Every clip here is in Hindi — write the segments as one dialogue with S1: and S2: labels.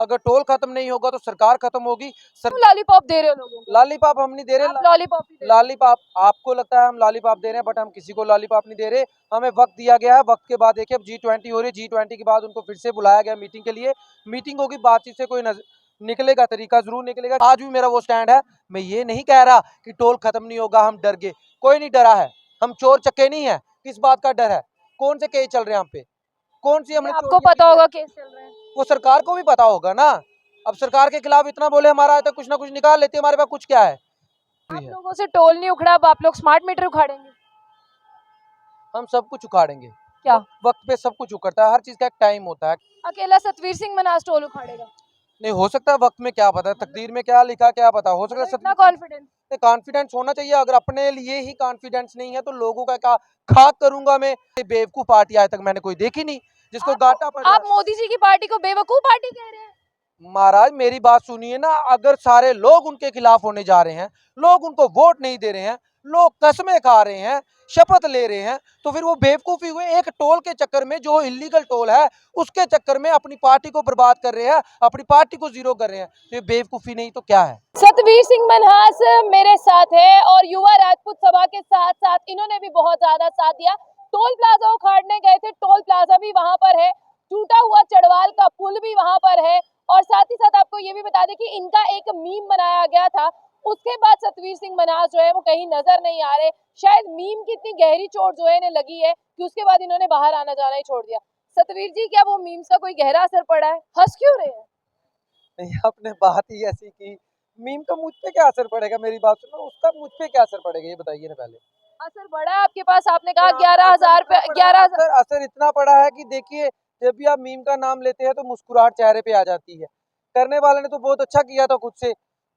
S1: अगर टोल खत्म नहीं होगा तो सरकार खत्म होगी।
S2: लॉलीपॉप दे रहे हो लोगों को?
S1: लॉलीपॉप हम नहीं दे रहे।
S2: लॉलीपॉप ही दे रहे हो।
S1: लॉलीपॉप आपको लगता है हम लॉलीपॉप दे रहे हैं, बट हम किसी को लॉलीपॉप नहीं दे रहे। हमें वक्त दिया गया है, वक्त के बाद देखिए अब G20 हो रही है, G20 के बाद उनको फिर से बुलाया गया मीटिंग के लिए। मीटिंग होगी, बातचीत से कोई निकलेगा, तरीका जरूर निकलेगा। आज भी मेरा वो स्टैंड है, मैं ये नहीं कह रहा कि टोल खत्म नहीं होगा, हम डर गए। कोई नहीं डरा है, हम चोर चक्के नहीं है। किस बात का डर है? कौन से केस चल रहे हैं हम पे? कौन सी हमने
S2: आपको
S1: चोरियां
S2: पता
S1: की है?
S2: होगा केस चल रहे हैं।
S1: वो सरकार को भी पता होगा ना। अब सरकार के खिलाफ इतना बोले, हमारा आज तक कुछ ना कुछ निकाल लेते, हमारे पास कुछ क्या है।
S2: आप लोगों से टोल नहीं उखड़ा, अब आप लोग स्मार्ट मीटर उखाड़ेंगे?
S1: हम सब कुछ उखाड़ेंगे।
S2: क्या?
S1: वक्त पे सब कुछ उखड़ता है, हर चीज का एक टाइम होता है।
S2: अकेला सतवीर सिंह मनास टोल उखाड़ेगा?
S1: नहीं हो सकता, वक्त में क्या पता, तकदीर में क्या लिखा क्या पता, हो सकता है
S2: इतना
S1: सब।
S2: कॉन्फिडेंस?
S1: कॉन्फिडेंस होना चाहिए। अगर अपने लिए ही कॉन्फिडेंस नहीं है तो लोगों का क्या खाक करूंगा मैं? बेवकूफ पार्टी आज तक मैंने कोई देखी नहीं जिसको घाटा पड़
S2: आप
S1: जाए।
S2: मोदी जी की पार्टी को बेवकूफ पार्टी कह रहे हैं?
S1: महाराज मेरी बात सुनिए ना, अगर सारे लोग उनके खिलाफ होने जा रहे हैं, लोग उनको वोट नहीं दे रहे हैं, लोग कस्में खा रहे हैं, शपथ ले रहे हैं, तो फिर वो बेवकूफी हुए। एक टोल के चक्कर में, जो इलीगल टोल है उसके चक्कर में अपनी पार्टी को बर्बाद कर रहे हैं, अपनी पार्टी को जीरो कर रहे हैं, तो ये बेवकूफी नहीं तो क्या है।
S2: सतवीर सिंह मनहास मेरे साथ है और युवा राजपूत सभा के साथ साथ इन्होंने भी बहुत ज्यादा साथ दिया। टोल प्लाजा उखाड़ने गए थे, टोल प्लाजा भी वहां पर है, टूटा हुआ चढ़वाल का पुल भी वहां पर है, और साथ ही साथ आपको ये भी बता दें कि इनका एक मीम बनाया गया था। उसके बाद सतवीर सिंह मनहास जो है वो कहीं नजर नहीं आ रहे। शायद मीम की इतनी गहरी चोट जो है इन्हें लगी है कि उसके बाद इन्होंने बाहर आना जाना ही छोड़ दिया। सतवीर जी, क्या वो मीम्स का कोई गहरा असर पड़ा है? हंस क्यों रहे हैं?
S1: नहीं, आपने बात ही ऐसी की। मीम का मुझ पे क्या असर पड़ेगा? मेरी बात सुनो, उसका मुझ पे क्या असर पड़ेगा ये बताइए ना पहले।
S2: असर बढ़ा है आपके पास? आपने कहा
S1: असर
S2: 11,000
S1: इतना
S2: पे
S1: पड़ा है,
S2: 11,000।
S1: असर इतना पड़ा है कि देखिए, जब भी आप मीम का नाम लेते हैं तो मुस्कुराहट चेहरे पे आ जाती है। करने वाले ने तो बहुत अच्छा किया था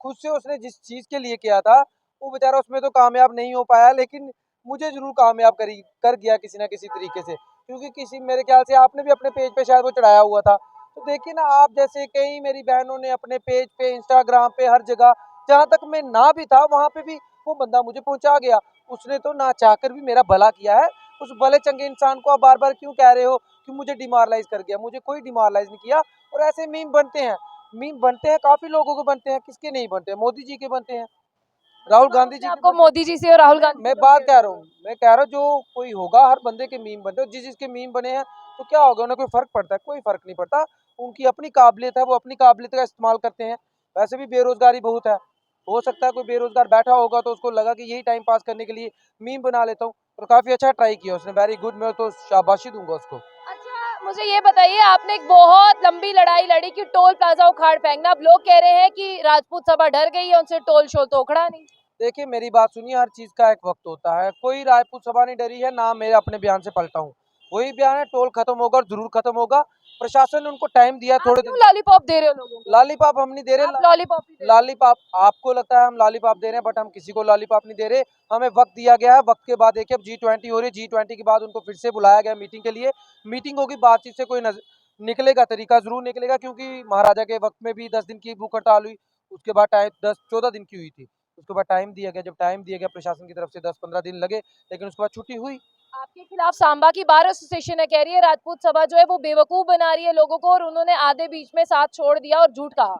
S1: खुद से उसने जिस चीज के लिए किया था, वो बेचारा उसमें तो कामयाब नहीं हो पाया, लेकिन मुझे जरूर कामयाब कर गया किसी ना किसी तरीके से। क्योंकि किसी, मेरे ख्याल से आपने भी अपने पेज पे शायद वो चढ़ाया हुआ था। तो देखिए ना, आप जैसे कई मेरी बहनों ने अपने पेज पे, इंस्टाग्राम पे, हर जगह, जहाँ तक मैं ना भी था वहां पे भी वो बंदा मुझे पहुंचा गया। उसने तो ना चाहकर भी मेरा भला किया है। उस भले चंगे इंसान को आप बार बार क्यों कह रहे हो कि मुझे डिमोरलाइज कर गया? मुझे कोई डिमोरलाइज नहीं किया। और ऐसे मीम बनते हैं, काफी लोगों के बनते हैं, किसके नहीं बनते? मोदी जी के बनते हैं, राहुल गांधी जी के
S2: आपको
S1: बनते हैं।
S2: मोदी जी से और राहुल गांधी
S1: मैं
S2: से
S1: बात
S2: compare
S1: कह रहा हूँ, मैं कह रहा हूँ जो कोई होगा, हर बंदे के मीम बनते हैं। जिस जिसके मीम बने हैं तो क्या होगा, उन्हें कोई फर्क पड़ता है? कोई फर्क नहीं पड़ता। उनकी अपनी काबिलियत है, वो अपनी काबिलियत का इस्तेमाल करते हैं। वैसे भी बेरोजगारी बहुत है, हो सकता है कोई बेरोजगार बैठा होगा तो उसको लगा कि यही टाइम पास करने के लिए मीम बना लेता हूँ, और काफी अच्छा ट्राई किया उसने, वेरी गुड। मैं तो शाबाशी दूंगा उसको।
S2: अच्छा, मुझे ये बताइए, आपने एक बहुत लंबी लड़ाई लड़ी कि टोल प्लाजा उखाड़ फेंकना। अब लोग कह रहे हैं कि राजपूत सभा डर गई है, उनसे टोल शोल तो उखड़ा नहीं।
S1: देखिए मेरी बात सुनिए, हर चीज का एक वक्त होता है। कोई राजपूत सभा नहीं डरी है ना, मैं अपने बयान से पलटा हूँ। वही बयान है, टोल खत्म होगा और जरूर खत्म होगा। प्रशासन ने उनको टाइम दिया
S2: आप
S1: थोड़े
S2: क्यों
S1: दिन।
S2: लॉलीपॉप दे रहे हो लोगों को?
S1: लॉलीपॉप हम नहीं दे रहे।
S2: लॉलीपॉप ही दे रहे हो।
S1: लॉलीपॉप आपको लगता है हम लॉलीपॉप दे रहे हैं, बट हम किसी को लॉलीपॉप नहीं दे रहे। हमें वक्त दिया गया है, वक्त के बाद देखिए अब G20 हो रही है, G20 के बाद उनको फिर से बुलाया गया मीटिंग के लिए। मीटिंग होगी, बातचीत से कोई निकलेगा, तरीका जरूर निकलेगा। क्योंकि महाराजा के वक्त में भी 10 दिन की भूख हड़ताल हुई, उसके बाद टाइम 10-14 दिन की हुई थी। उसके बाद टाइम दिया गया, जब टाइम दिया गया प्रशासन की तरफ से 10-15 दिन लगे, लेकिन उसके बाद छुट्टी हुई।
S2: आपके खिलाफ सांबा की बार एसोसिएशन है, कह रही है राजपूत सभा जो है वो बेवकूफ बना रही है लोगों को, और उन्होंने आधे बीच में साथ छोड़ दिया और झूठ कहा।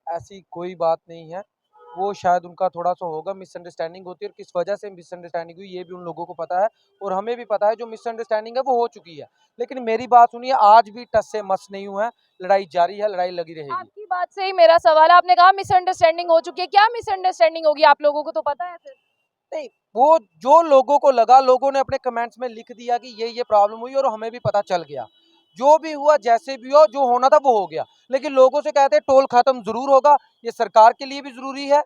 S1: ऐसी कोई बात नहीं है। वो शायद उनका थोड़ा-सा होगा, मिसअंडरस्टैंडिंग होती है, और किस वजह से मिसअंडरस्टैंडिंग हुई ये भी उन लोगों को पता है, और हमें भी पता है। जो मिसअंडरस्टैंडिंग है वो हो चुकी है। लेकिन मेरी बात सुनिए, आज भी टस से मस नहीं हुआ है, लड़ाई जारी है, लड़ाई लगी रहेगी।
S2: आपकी बात से ही मेरा सवाल है, आपने कहा मिसअंडरस्टैंडिंग हो चुकी है, क्या मिसअंडरस्टैंडिंग होगी? आप लोगों को तो पता है फिर।
S1: नहीं, वो जो लोगों को लगा, लोगों ने अपने कमेंट्स में लिख दिया कि ये प्रॉब्लम हुई, और हमें भी पता चल गया। जो भी हुआ, जैसे भी हो, जो होना था वो हो गया। लेकिन लोगों से कहते हैं टोल खत्म जरूर होगा, ये सरकार के लिए भी जरूरी है,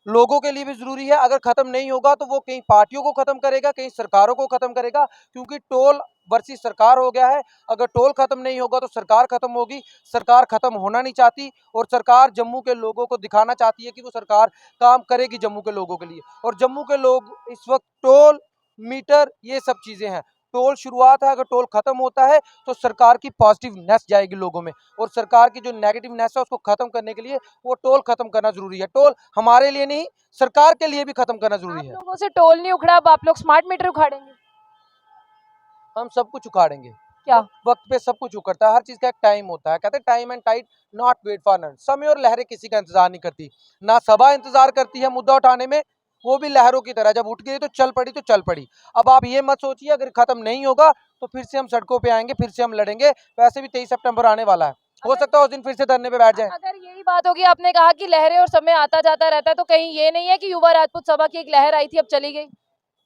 S1: लोगों के लिए भी जरूरी है। अगर खत्म नहीं होगा तो वो कहीं पार्टियों को खत्म करेगा, कहीं सरकारों को खत्म करेगा, क्योंकि टोल वर्सेस सरकार हो गया है। अगर टोल खत्म नहीं होगा तो सरकार खत्म होगी। सरकार खत्म होना नहीं चाहती, और सरकार जम्मू के लोगों को दिखाना चाहती है कि वो सरकार काम करेगी जम्मू के लोगों के लिए। और जम्मू के लोग इस वक्त टोल, मीटर, ये सब चीजें हैं। टोल शुरुआत है, अगर टोल खत्म होता है तो सरकार की पॉजिटिवनेस जाएगी लोगों में, और सरकार की जो नेगेटिवनेस है उसको खत्म करने के लिए वो टोल खत्म करना जरूरी है। टोल हमारे लिए नहीं, सरकार के लिए भी खत्म करना जरूरी
S2: आप
S1: है।
S2: लोगों से टोल नहीं उखड़ा, अब आप लोग स्मार्ट मीटर उखाड़ेंगे?
S1: हम सब कुछ उखाड़ेंगे।
S2: क्या?
S1: वक्त पे सब कुछ उकड़ता है, हर चीज का एक टाइम होता है। कहते हैं time and tide not wait for none. समय और लहरें किसी का इंतजार नहीं करती, ना सभा इंतजार करती है मुद्दा उठाने में, वो भी लहरों की तरह जब उठ गई तो चल पड़ी तो चल पड़ी। अब आप ये मत सोचिए अगर खत्म नहीं होगा तो फिर से हम सड़कों पे आएंगे, फिर से हम लड़ेंगे। वैसे भी 23 सितंबर आने वाला है, हो सकता है उस दिन फिर से धरने पे बैठ जाए।
S2: अगर यही बात होगी, आपने कहा कि लहरें और समय आता जाता रहता है, तो कहीं ये नहीं है कि युवा राजपूत सभा की एक लहर आई थी अब चली गई?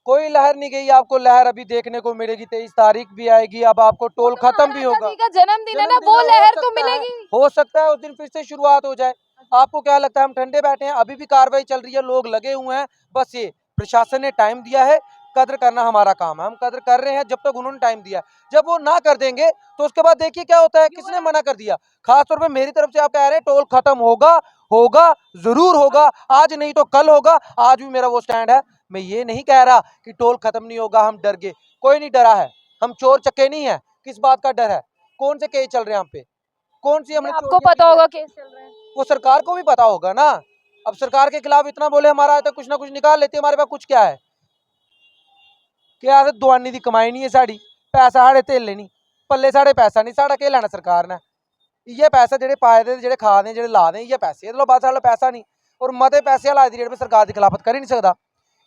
S1: कोई लहर नहीं गई, आपको लहर अभी देखने को मिलेगी। 23 तारीख भी आएगी, अब आपको टोल खत्म भी होगा।
S2: महाराजा जी का जन्मदिन है ना,
S1: जन्मदिन
S2: वो
S1: है,
S2: लहर तो मिलेगी।
S1: हो सकता है उस दिन फिर से शुरुआत हो जाए। आपको क्या लगता है हम ठंडे बैठे हैं? अभी भी कार्रवाई चल रही है, लोग लगे हुए हैं। बस ये प्रशासन ने टाइम दिया है, कद्र करना हमारा काम है, हम कद्र कर रहे हैं जब तक उन्होंने टाइम दिया। जब वो ना कर देंगे तो उसके बाद देखिए क्या होता है। किसने मना कर दिया? खास तौर पे मेरी तरफ से आप कह रहे हैं टोल खत्म होगा, होगा जरूर होगा, आज नहीं तो कल होगा। आज भी मेरा वो स्टैंड है, मैं ये नहीं कह रहा कि टोल खत्म नहीं होगा, हम डर गए। कोई नहीं डरा है, हम चोर चक्के नहीं है। किस बात का डर है? कौन से केस चल रहे हैं हम पे? कौन सी हमने
S2: आपको
S1: चोरियां
S2: पता
S1: की है?
S2: होगा केस चल रहे हैं।
S1: वो सरकार को भी पता होगा ना। अब सरकार के खिलाफ इतना बोले, हमारा आज तक कुछ ना कुछ निकाल लेते, हमारे पास कुछ क्या है? क्या दुआनी दी कमाई नहीं है साड़ी, पैसा साढ़े धेले नहीं, पल्ले साढ़े पैसा नहीं, साढ़ा केह् लैना सरकार ने? इ'यै पैसा जेह्ड़े पाए दे जेह्ड़े खा दे जेह्ड़े ला दे इ'यै पैसे, एह्दे कोला बद्ध साढ़े पैसा नहीं। और मते पैसे आह्ला जेह्ड़े सरकार की खिलाफत कर ही नहीं सकदा।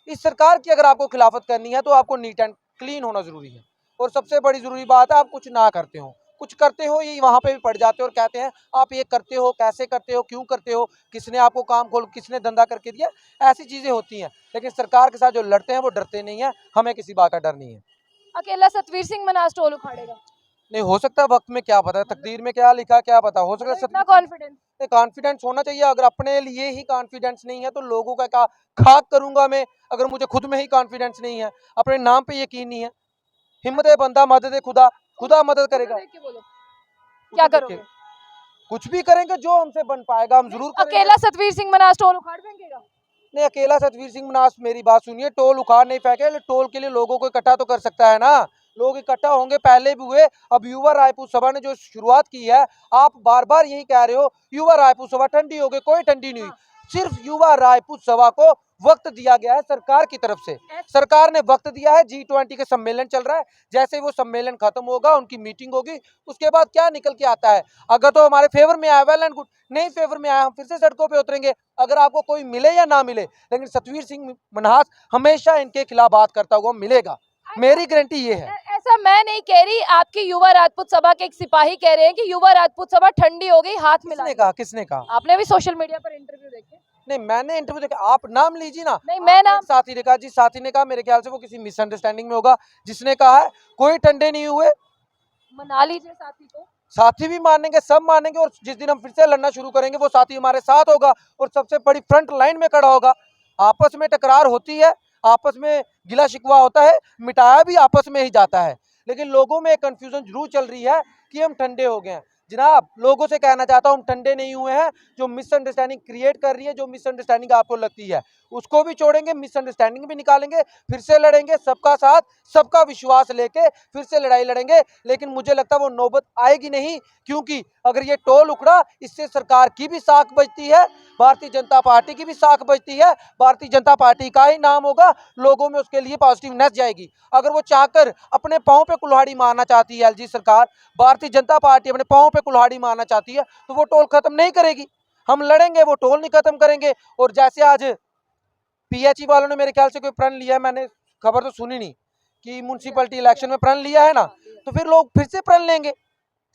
S1: इस सरकार की अगर आपको खिलाफत करनी है तो आपको नीट एंड क्लीन होना जरूरी है। और सबसे बड़ी जरूरी बात है आप कुछ ना करते हो, कुछ करते हो ये वहां पे भी पड़ जाते हो और कहते हैं आप ये करते हो, कैसे करते हो, क्यों करते हो, किसने आपको काम खोल, किसने धंधा करके दिया। ऐसी चीजें होती हैं, लेकिन सरकार के साथ जो लड़ते हैं वो डरते नहीं है। हमें किसी बात का डर नहीं है।
S2: अकेला सतवीर सिंह मनास टोल उखाड़ेगा?
S1: नहीं हो सकता, वक्त में क्या पता, तकदीर में क्या लिखा क्या पता, हो सकता है।
S2: इतना कॉन्फिडेंस?
S1: कॉन्फिडेंस होना चाहिए। अगर अपने लिए ही कॉन्फिडेंस नहीं है तो लोगों का क्या खाक करूंगा मैं? अगर मुझे खुद में ही कॉन्फिडेंस नहीं है, अपने नाम पे यकीन नहीं है। हिम्मत है बंदा मदद है खुदा, खुदा मदद करेगा।
S2: क्या करोगे?
S1: कुछ भी करेंगे, जो हमसे बन पाएगा हम जरूर करेंगे।
S2: अकेला सतवीर सिंह मनास टोल उखाड़ फेंकेगा?
S1: नहीं, अकेला सतवीर सिंह मनास, मेरी बात सुनिए, टोल उखाड़ नहीं फेंके, टोल के लिए लोगों को इकट्ठा तो कर सकता है ना। लोग इकट्ठा होंगे, पहले भी हुए। अब युवा राजपूत सभा ने जो शुरुआत की है, आप बार बार यही कह रहे हो युवा राजपूत सभा ठंडी हो गई, कोई ठंडी नहीं हुई। सिर्फ युवा राजपूत सभा को वक्त दिया गया है सरकार की तरफ से। सरकार ने वक्त दिया है, G20 के सम्मेलन चल रहा है, जैसे वो सम्मेलन खत्म होगा, उनकी मीटिंग होगी, उसके बाद क्या निकल के आता है। अगर तो हमारे फेवर में आया वेल एंड गुड, नहीं फेवर में आया हम फिर से सड़कों पे उतरेंगे। अगर आपको कोई मिले या ना मिले, लेकिन सतवीर सिंह मन्हास हमेशा इनके खिलाफ बात करता हुआ मिलेगा, मेरी गारंटी ये है।
S2: ऐसा मैं नहीं कह रही, आपकी युवा राजपूत सभा के एक सिपाही कह रहे हैं कि युवा राजपूत सभा ठंडी हो गई, हाथ मिला।
S1: किसने कहा? किसने कहा?
S2: आपने भी सोशल मीडिया पर इंटरव्यू देखे?
S1: नहीं, मैंने इंटरव्यू देखा, आप नाम लीजिए ना।
S2: नहीं, मैं नाम
S1: साथी ने कहा जी, साथी ने कहा, मेरे ख्याल से वो किसी मिसअंडरस्टैंडिंग में होगा। जिसने कहा है कोई ठंडे नहीं हुए,
S2: मना लीजिए साथी को।
S1: साथी भी मानेंगे, सब मानेंगे। और जिस दिन हम फिर से लड़ना शुरू करेंगे वो साथी हमारे साथ होगा और सबसे बड़ी फ्रंट लाइन में खड़ा होगा। आपस में टकरार होती है, आपस में गिला शिकवा होता है, मिटाया भी आपस में ही जाता है। लेकिन लोगों में कंफ्यूजन जरूर चल रही है कि हम ठंडे हो गए हैं। जनाब, लोगों से कहना चाहता हूं हम ठंडे नहीं हुए हैं। जो मिसअंडरस्टैंडिंग क्रिएट कर रही है, जो मिसअंडरस्टैंडिंग आपको लगती है, उसको भी छोड़ेंगे, मिसअंडरस्टैंडिंग भी निकालेंगे, फिर से लड़ेंगे, सबका साथ सबका विश्वास लेके फिर से लड़ाई लड़ेंगे। लेकिन मुझे लगता है वो नौबत आएगी नहीं, क्योंकि अगर ये टोल उखड़ा, इससे सरकार की भी साख बचती है, भारतीय जनता पार्टी की भी साख बचती है, भारतीय जनता पार्टी का ही नाम होगा, लोगों में उसके लिए पॉजिटिवनेस जाएगी। अगर वो चाहकर अपने पांव पे कुल्हाड़ी मारना चाहती है एलजी सरकार, भारतीय जनता पार्टी अपने पांव पे कुल्हाड़ी मारना चाहती है, तो वो टोल खत्म नहीं करेगी। हम लड़ेंगे, वो टोल नहीं खत्म करेंगे। और जैसे आज पीएचई वालों ने मेरे ख्याल से कोई प्रण लिया है, मैंने खबर तो सुनी नहीं कि म्युनिसिपैलिटी इलेक्शन में प्रण लिया है ना, तो फिर लोग फिर से प्रण लेंगे,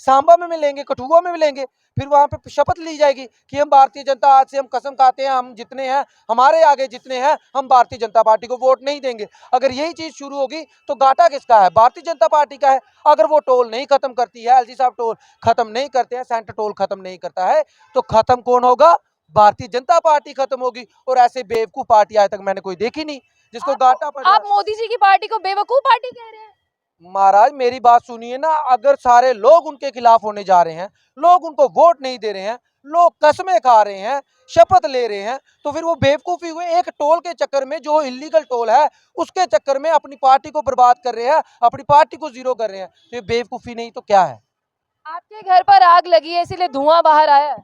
S1: सांबा में लेंगे, कठुआ में भी लेंगे, फिर वहां पे शपथ ली जाएगी कि हम भारतीय जनता, आज से हम कसम खाते हैं, हम जितने हैं, हमारे आगे जितने हैं, हम भारतीय जनता पार्टी को वोट नहीं देंगे। अगर यही चीज शुरू होगी तो घाटा किसका है? भारतीय जनता पार्टी का है। अगर वो टोल नहीं खत्म करती है, एलजी साहब टोल खत्म नहीं करते हैं, सेंटर टोल खत्म नहीं करता है, तो खत्म कौन होगा? भारतीय जनता पार्टी खत्म होगी। और ऐसे बेवकूफ पार्टी आज तक मैंने कोई देखी नहीं जिसको घाटा पड़।
S2: आप मोदी जी की पार्टी को बेवकूफ पार्टी कह रहे हैं?
S1: महाराज मेरी बात सुनिए ना, अगर सारे लोग उनके खिलाफ होने जा रहे हैं, लोग उनको वोट नहीं दे रहे हैं, लोग कस्में खा रहे हैं, शपथ ले रहे हैं, तो फिर वो बेवकूफी हुए। एक टोल के चक्कर में, जो इलीगल टोल है, उसके चक्कर में अपनी पार्टी को बर्बाद कर रहे हैं, अपनी पार्टी को जीरो कर रहे हैं, तो ये बेवकूफी नहीं तो क्या है?
S2: आपके घर पर आग लगी है इसीलिए धुआं बाहर आया है।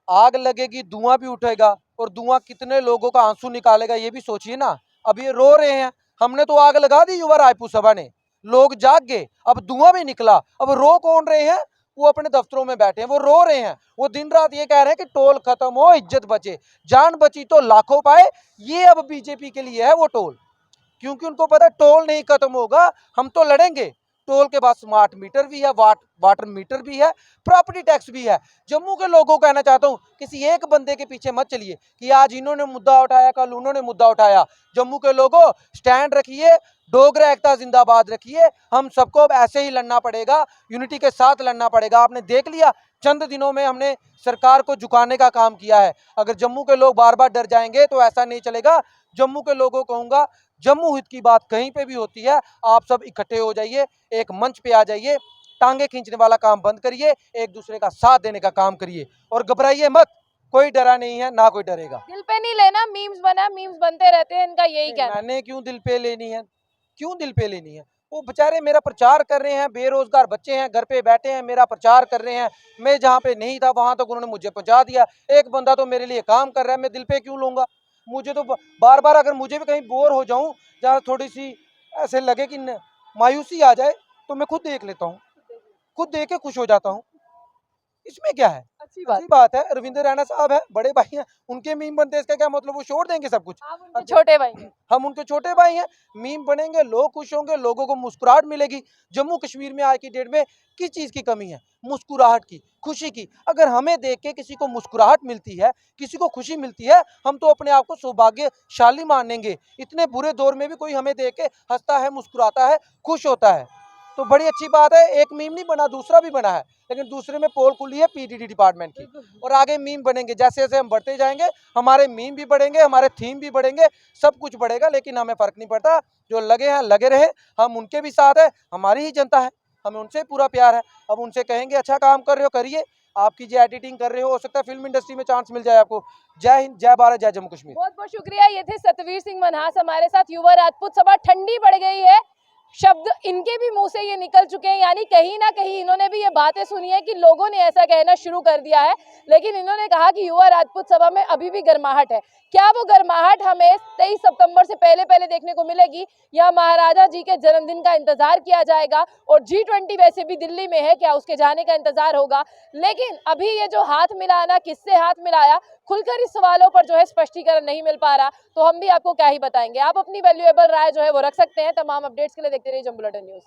S1: आग लगेगी, धुआं भी उठेगा, और धुआं कितने लोगों का आंसू निकालेगा ये भी सोचिए ना। अब ये रो रहे हैं, हमने तो आग लगा दी युवा राजपूत सभा ने, लोग जाग गए, अब धुआं भी निकला, अब रो कौन रहे हैं? वो अपने दफ्तरों में बैठे हैं, वो रो रहे हैं, वो दिन रात ये कह रहे हैं कि टोल खत्म हो, इज्जत बचे, जान बची तो लाखों पाए। ये अब बीजेपी के लिए है वो टोल, क्योंकि उनको पता है टोल नहीं खत्म होगा, हम तो लड़ेंगे। टोल के बाद स्मार्ट मीटर भी है, वाटर मीटर भी है, प्रॉपर्टी टैक्स भी है। जम्मू के लोगों को कहना चाहता हूँ, किसी एक बंदे के पीछे मत चलिए कि आज इन्होंने मुद्दा उठाया, कल उन्होंने मुद्दा उठाया। जम्मू के लोगों, स्टैंड रखिए, डोगरा एकता जिंदाबाद रखिए। हम सबको अब ऐसे ही लड़ना पड़ेगा, यूनिटी के साथ लड़ना पड़ेगा। आपने देख लिया, चंद दिनों में हमने सरकार को झुकाने का काम किया है। अगर जम्मू के लोग बार बार डर जाएंगे तो ऐसा नहीं चलेगा। जम्मू के लोगों को कहूंगा, जम्मू हित की बात कहीं पे भी होती है, आप सब इकट्ठे हो जाइए, एक मंच पे आ जाइए, टांगे खींचने वाला काम बंद करिए, एक दूसरे का साथ देने का काम करिए और घबराइए मत, कोई डरा नहीं है, ना कोई डरेगा।
S2: दिल पे नहीं लेना, मीम्स बना, मीम्स बनते रहते हैं, इनका यही कहना है।
S1: मैंने क्यों दिल पे लेनी है? क्यों दिल पे लेनी है? वो बेचारे मेरा प्रचार कर रहे हैं, बेरोजगार बच्चे हैं, घर पे बैठे हैं, मेरा प्रचार कर रहे हैं। मैं जहाँ पे नहीं था वहां तक उन्होंने मुझे पहुंचा दिया। एक बंदा तो मेरे लिए काम कर रहा है, मैं दिल पे क्यों लूंगा? मुझे तो बार बार, अगर मुझे भी कहीं बोर हो जाऊं, जहाँ थोड़ी सी ऐसे लगे कि मायूसी आ जाए, तो मैं खुद देख लेता हूँ, खुद देख के खुश हो जाता हूँ। इसमें क्या है?
S2: अच्छी बात।
S1: अच्छी बात है। रविंद्र रैना साहब है, बड़े भाई हैं, उनके मीम बनते हैं, इसका क्या मतलब? वो छोड़ देंगे सब कुछ?
S2: आप उनके छोटे भाई हैं।
S1: हम उनके छोटे भाई हैं। मीम बनेंगे, लोग खुश होंगे, लोगों को मुस्कुराहट मिलेगी। जम्मू कश्मीर में आज की डेट में किस चीज़ की कमी है? मुस्कुराहट की, खुशी की। अगर हमें देख के किसी को मुस्कुराहट मिलती है, किसी को खुशी मिलती है, हम तो अपने आप को सौभाग्यशाली मानेंगे। इतने बुरे दौर में भी कोई हमें देख के हंसता है, मुस्कुराता है, खुश होता है, तो बड़ी अच्छी बात है। एक मीम नहीं बना, दूसरा भी बना है, लेकिन दूसरे में पोल खुली है पीडीडी डिपार्टमेंट की। और आगे मीम बनेंगे, जैसे जैसे हम बढ़ते जाएंगे, हमारे मीम भी बढ़ेंगे, हमारे थीम भी बढ़ेंगे, सब कुछ बढ़ेगा। लेकिन हमें फर्क नहीं पड़ता, जो लगे हैं लगे रहे, हम उनके भी साथ है, हमारी ही जनता है, हमें उनसे पूरा प्यार है। अब उनसे कहेंगे अच्छा काम कर रहे हो, करिए, आपकी जो एडिटिंग कर रहे हो सकता है फिल्म इंडस्ट्री में चांस मिल जाए आपको। जय हिंद, जय भारत, जय जम्मू कश्मीर।
S2: बहुत बहुत शुक्रिया। ये थे सतवीर सिंह मनहास हमारे साथ। युवा राजपूत सभा ठंडी पड़ गई है, शब्द इनके भी मुंह से ये निकल चुके हैं, यानी कहीं ना कहीं इन्होंने भी ये बातें सुनी है कि लोगों ने ऐसा कहना शुरू कर दिया है। लेकिन इन्होंने कहा कि युवा राजपूत सभा में अभी भी गर्माहट है। क्या वो गर्माहट हमें 23 सितंबर से पहले पहले देखने को मिलेगी, या महाराजा जी के जन्मदिन का इंतजार किया जाएगा? और G20 वैसे भी दिल्ली में है, क्या उसके जाने का इंतजार होगा? लेकिन अभी ये जो हाथ मिलाना, किससे हाथ मिलाया, खुलकर इस सवालों पर जो है स्पष्टीकरण नहीं मिल पा रहा, तो हम भी आपको क्या ही बताएंगे। आप अपनी वैल्यूएबल राय जो है वो रख सकते हैं। तमाम अपडेट्स के लिए देखते रहिए जम्मू बुलेटिन न्यूज।